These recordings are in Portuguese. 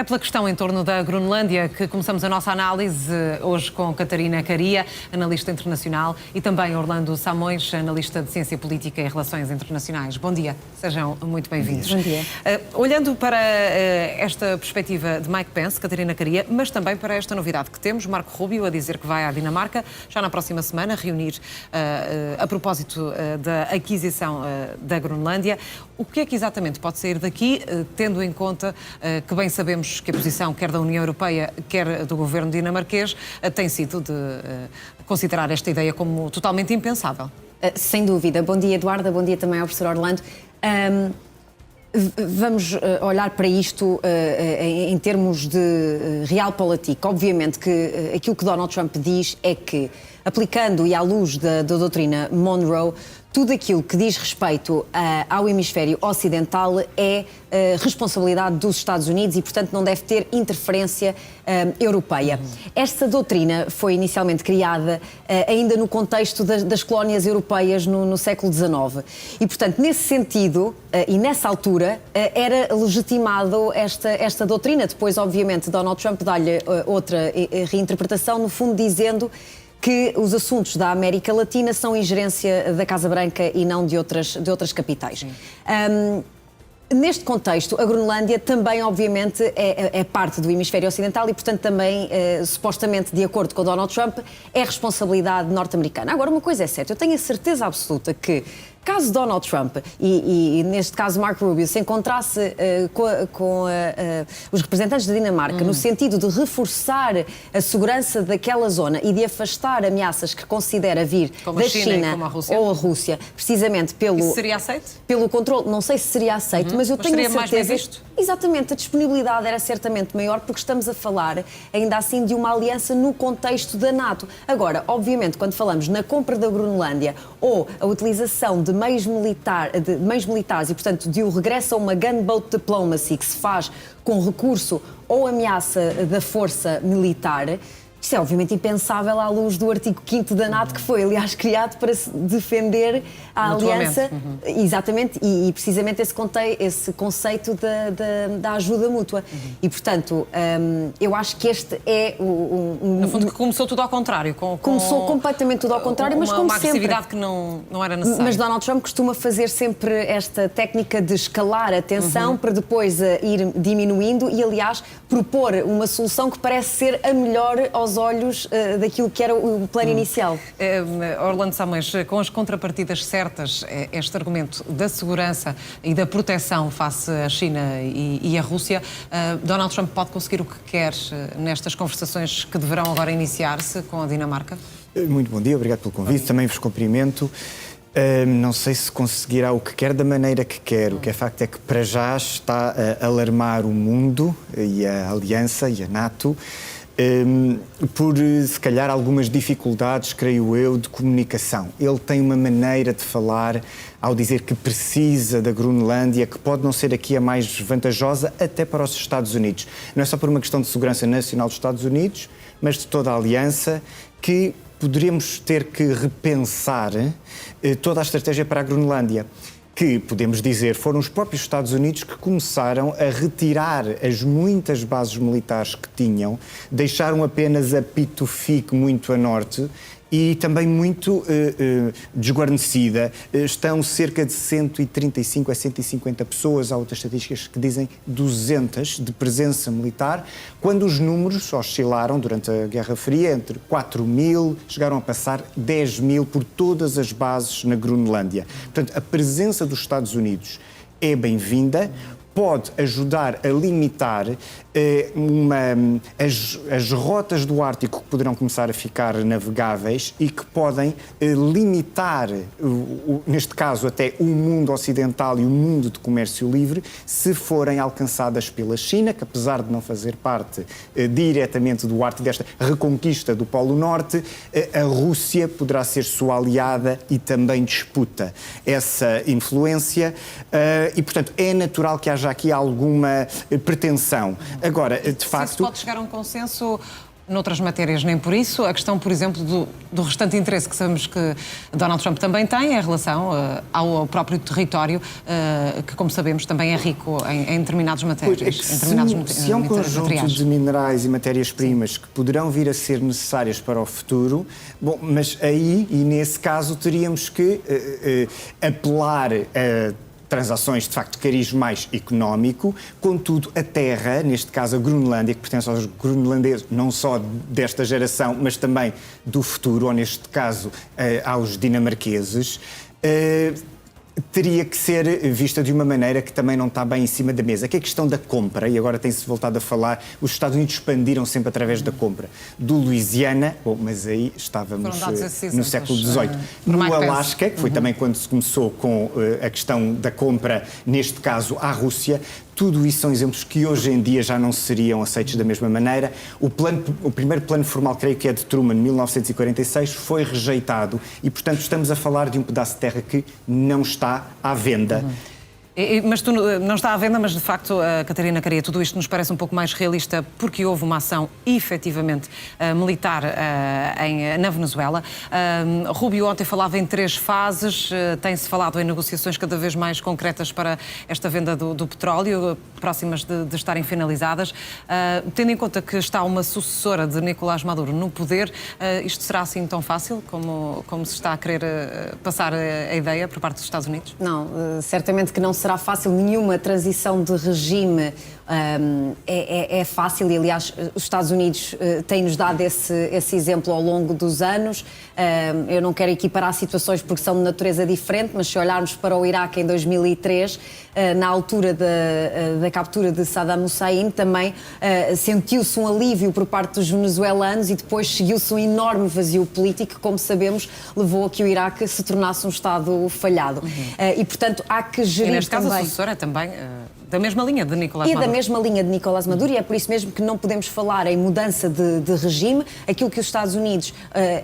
É pela questão em torno da Groenlândia que começamos a nossa análise hoje com Catarina Caria, analista internacional, e também Orlando Samões, analista de Ciência Política e Relações Internacionais. Bom dia, sejam muito bem-vindos. Bom dia. Olhando para esta perspectiva de Mike Pence, Catarina Caria, mas também para esta novidade que temos, Marco Rubio a dizer que vai à Dinamarca já na próxima semana reunir a propósito da aquisição da Groenlândia. O que é que exatamente pode sair daqui, tendo em conta que bem sabemos que a posição quer da União Europeia, quer do governo dinamarquês, tem sido de considerar esta ideia como totalmente impensável? Sem dúvida. Bom dia, Eduarda. Bom dia também ao professor Orlando. Vamos olhar para isto em termos de realpolitik. Obviamente que aquilo que Donald Trump diz é que, aplicando e à luz da doutrina Monroe, tudo aquilo que diz respeito ao hemisfério ocidental é responsabilidade dos Estados Unidos e, portanto, não deve ter interferência europeia. Esta doutrina foi inicialmente criada ainda no contexto das colónias europeias no século XIX. E, portanto, nesse sentido e nessa altura, era legitimado esta doutrina. Depois, obviamente, Donald Trump dá-lhe outra reinterpretação, no fundo dizendo que os assuntos da América Latina são ingerência da Casa Branca e não de outras capitais. Neste contexto, a Groenlândia também, obviamente, é parte do hemisfério ocidental e, portanto, também, supostamente, de acordo com Donald Trump, é responsabilidade norte-americana. Agora, uma coisa é certa, eu tenho a certeza absoluta que, caso Donald Trump e neste caso Marco Rubio, se encontrasse com os representantes da Dinamarca no sentido de reforçar a segurança daquela zona e de afastar ameaças que considera vir da China ou a Rússia, precisamente pelo... Isso seria aceito? Pelo controle, não sei se seria aceito, mas eu tenho a certeza... mais bem visto? Exatamente, a disponibilidade era certamente maior porque estamos a falar, ainda assim, de uma aliança no contexto da NATO. Agora, obviamente, quando falamos na compra da Groenlândia ou a utilização de meios militares e, portanto, de o regresso a uma gunboat diplomacy que se faz com recurso ou ameaça da força militar, isto é obviamente impensável à luz do artigo 5º da NATO, que foi, aliás, criado para defender a aliança. Exatamente, e precisamente esse conceito da ajuda mútua. E, portanto, eu acho que este é no fundo, que começou tudo ao contrário. Começou completamente tudo ao contrário, mas como uma agressividade sempre, que não era necessária. Mas Donald Trump costuma fazer sempre esta técnica de escalar a tensão para depois ir diminuindo e, aliás, propor uma solução que parece ser a melhor aos olhos daquilo que era o plano inicial. Orlando Samões, com as contrapartidas certas, este argumento da segurança e da proteção face à China e à Rússia, Donald Trump pode conseguir o que quer nestas conversações que deverão agora iniciar-se com a Dinamarca? Muito bom dia, obrigado pelo convite, também vos cumprimento. Não sei se conseguirá o que quer da maneira que quer. O que é facto é que para já está a alarmar o mundo e a Aliança e a NATO por, se calhar, algumas dificuldades, creio eu, de comunicação. Ele tem uma maneira de falar ao dizer que precisa da Groenlândia, que pode não ser aqui a mais vantajosa até para os Estados Unidos. Não é só por uma questão de segurança nacional dos Estados Unidos, mas de toda a Aliança, que poderíamos ter que repensar toda a estratégia para a Groenlândia, que, podemos dizer, foram os próprios Estados Unidos que começaram a retirar as muitas bases militares que tinham, deixaram apenas a Pituffik muito a norte e também muito desguarnecida. Estão cerca de 135 a 150 pessoas, há outras estatísticas que dizem 200 de presença militar, quando os números oscilaram durante a Guerra Fria entre 4 mil, chegaram a passar 10 mil por todas as bases na Groenlândia. Portanto, a presença dos Estados Unidos é bem-vinda, pode ajudar a limitar as rotas do Ártico que poderão começar a ficar navegáveis e que podem limitar, neste caso até o mundo ocidental e o mundo de comércio livre, se forem alcançadas pela China, que apesar de não fazer parte diretamente do Ártico, desta reconquista do Polo Norte, a Rússia poderá ser sua aliada e também disputa essa influência e, portanto, é natural que haja aqui alguma pretensão. Agora, de facto... Se pode chegar a um consenso Noutras matérias, nem por isso. A questão, por exemplo, do restante interesse que sabemos que Donald Trump também tem em relação ao próprio território, que, como sabemos, também é rico em determinadas matérias. Pois é que em determinados se há um conjunto materiais. de minerais e matérias-primas que poderão vir a ser necessárias para o futuro, bom, mas aí, e nesse caso, teríamos que apelar a transações, de facto, de cariz mais económico, contudo, a terra, neste caso a Groenlândia, que pertence aos groenlandeses, não só desta geração, mas também do futuro, ou neste caso aos dinamarqueses, teria que ser vista de uma maneira que também não está bem em cima da mesa, que é a questão da compra, e agora tem-se voltado a falar, os Estados Unidos expandiram sempre através da compra do Louisiana, bom, mas aí estávamos no século XVIII, no Alasca, que foi também quando se começou com a questão da compra, neste caso à Rússia. Tudo isso são exemplos que hoje em dia já não seriam aceitos da mesma maneira. O primeiro plano formal, creio que é de Truman, 1946, foi rejeitado e, portanto, estamos a falar de um pedaço de terra que não está à venda. Mas não está à venda, mas de facto, Catarina Caria, tudo isto nos parece um pouco mais realista porque houve uma ação efetivamente militar na Venezuela. Rubio ontem falava em 3 fases, tem-se falado em negociações cada vez mais concretas para esta venda do petróleo, próximas de estarem finalizadas. Tendo em conta que está uma sucessora de Nicolás Maduro no poder, isto será assim tão fácil como se está a querer passar a ideia por parte dos Estados Unidos? Não, certamente que não será fácil, nenhuma transição de regime é fácil e, aliás, os Estados Unidos têm-nos dado esse exemplo ao longo dos anos. Eu não quero equiparar situações porque são de natureza diferente, mas se olharmos para o Iraque em 2003, na altura da captura de Saddam Hussein, também sentiu-se um alívio por parte dos venezuelanos e depois seguiu-se um enorme vazio político que, como sabemos, levou a que o Iraque se tornasse um Estado falhado. E, portanto, há que gerir e neste caso também... a sucessora é também da mesma linha de Nicolás Maduro. E da mesma linha de Nicolás Maduro, e é por isso mesmo que não podemos falar em mudança de regime. Aquilo que os Estados Unidos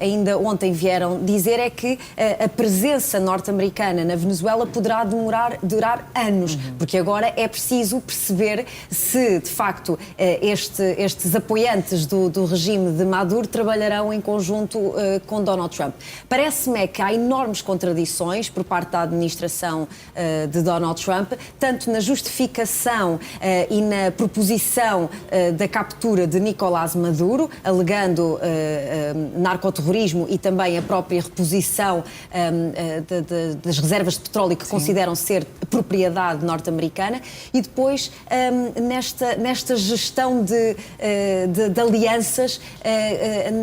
ainda ontem vieram dizer é que a presença norte-americana na Venezuela poderá durar anos, porque agora é preciso perceber se, de facto, estes apoiantes do regime de Maduro trabalharão em conjunto com Donald Trump. Parece-me que há enormes contradições por parte da administração de Donald Trump, tanto na justificação e na proposição da captura de Nicolás Maduro, alegando narcoterrorismo e também a própria reposição das reservas de petróleo que consideram ser propriedade norte-americana, e depois nesta gestão de alianças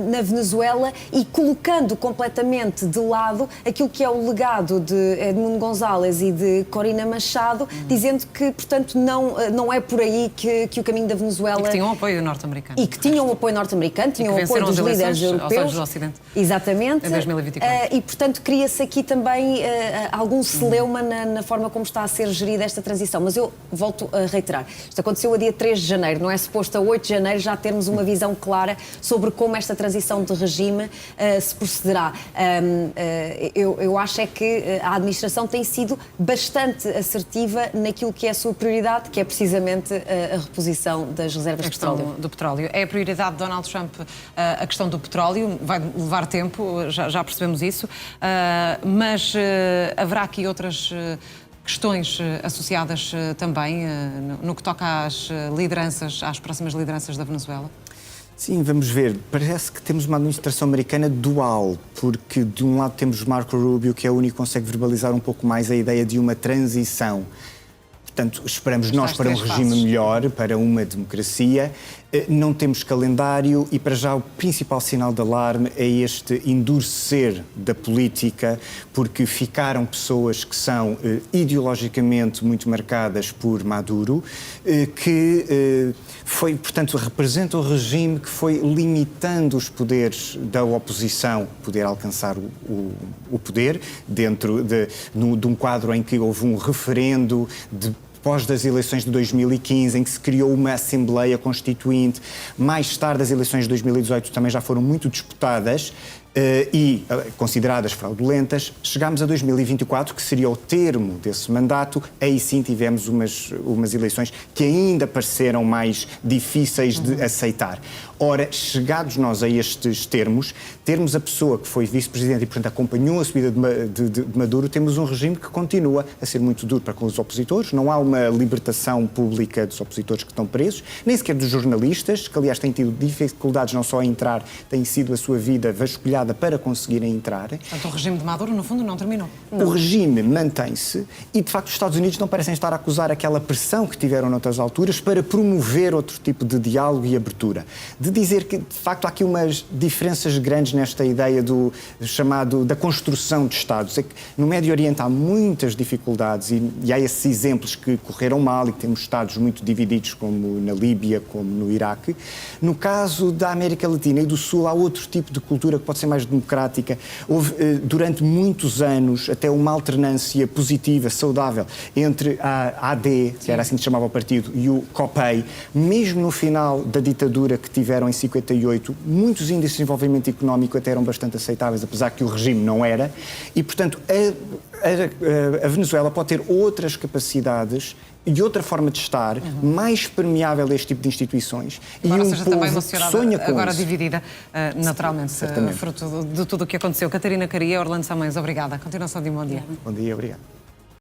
na Venezuela e colocando completamente de lado aquilo que é o legado de Edmundo González e de Corina Machado, dizendo que, portanto, não é por aí que o caminho da Venezuela... E que tinham apoio norte-americano. E que tinham apoio norte-americano, tinham apoio dos líderes europeus. Do Ocidente. Exatamente. Em 2024. E, portanto, cria-se aqui também algum celeuma na forma como está a ser gerida esta transição. Mas eu volto a reiterar. Isto aconteceu a dia 3 de janeiro. Não é suposto a 8 de janeiro já termos uma visão clara sobre como esta transição de regime se procederá. Eu acho é que a administração tem sido bastante assertiva naquilo que é a sua prioridade, que é precisamente a reposição das reservas de petróleo. Do petróleo. É a prioridade de Donald Trump a questão do petróleo, vai levar tempo, já percebemos isso, mas haverá aqui outras questões associadas também no que toca às lideranças, às próximas lideranças da Venezuela? Sim, vamos ver. Parece que temos uma administração americana dual, porque de um lado temos Marco Rubio, que é o único que consegue verbalizar um pouco mais a ideia de uma transição. Portanto, esperamos nós para um regime melhor, para uma democracia. Não temos calendário e, para já, o principal sinal de alarme é este endurecer da política, porque ficaram pessoas que são ideologicamente muito marcadas por Maduro, que representa o regime que foi limitando os poderes da oposição, poder alcançar o poder, dentro de um quadro em que houve um referendo depois das eleições de 2015, em que se criou uma Assembleia Constituinte. Mais tarde, as eleições de 2018 também já foram muito disputadas. consideradas fraudulentas. Chegámos a 2024, que seria o termo desse mandato, aí sim tivemos umas eleições que ainda pareceram mais difíceis de aceitar. Ora, chegados nós a estes termos a pessoa que foi vice-presidente e, portanto, acompanhou a subida de Maduro, temos um regime que continua a ser muito duro para com os opositores, não há uma libertação pública dos opositores que estão presos, nem sequer dos jornalistas, que aliás têm tido dificuldades não só a entrar, tem sido a sua vida vasculhada para conseguirem entrar. Portanto, o regime de Maduro, no fundo, não terminou. O regime mantém-se e, de facto, os Estados Unidos não parecem estar a acusar aquela pressão que tiveram noutras alturas para promover outro tipo de diálogo e abertura. De dizer que, de facto, há aqui umas diferenças grandes nesta ideia da construção de Estados. É que no Médio Oriente há muitas dificuldades e há esses exemplos que correram mal e que temos Estados muito divididos, como na Líbia, como no Iraque. No caso da América Latina e do Sul, há outro tipo de cultura que pode ser mais democrática. Houve, durante muitos anos, até uma alternância positiva, saudável, entre a AD, que era assim que se chamava o partido, e o COPEI. Mesmo no final da ditadura que tiveram em 58, muitos índices de desenvolvimento económico até eram bastante aceitáveis, apesar que o regime não era. E, portanto, a Venezuela pode ter outras capacidades e outra forma de estar, mais permeável a este tipo de instituições. Embora e seja também uma sociedade agora dividida, naturalmente, fruto de tudo o que aconteceu. Catarina Caria, Orlando Samães, obrigada. Continuação de um bom dia. Bom dia, obrigado.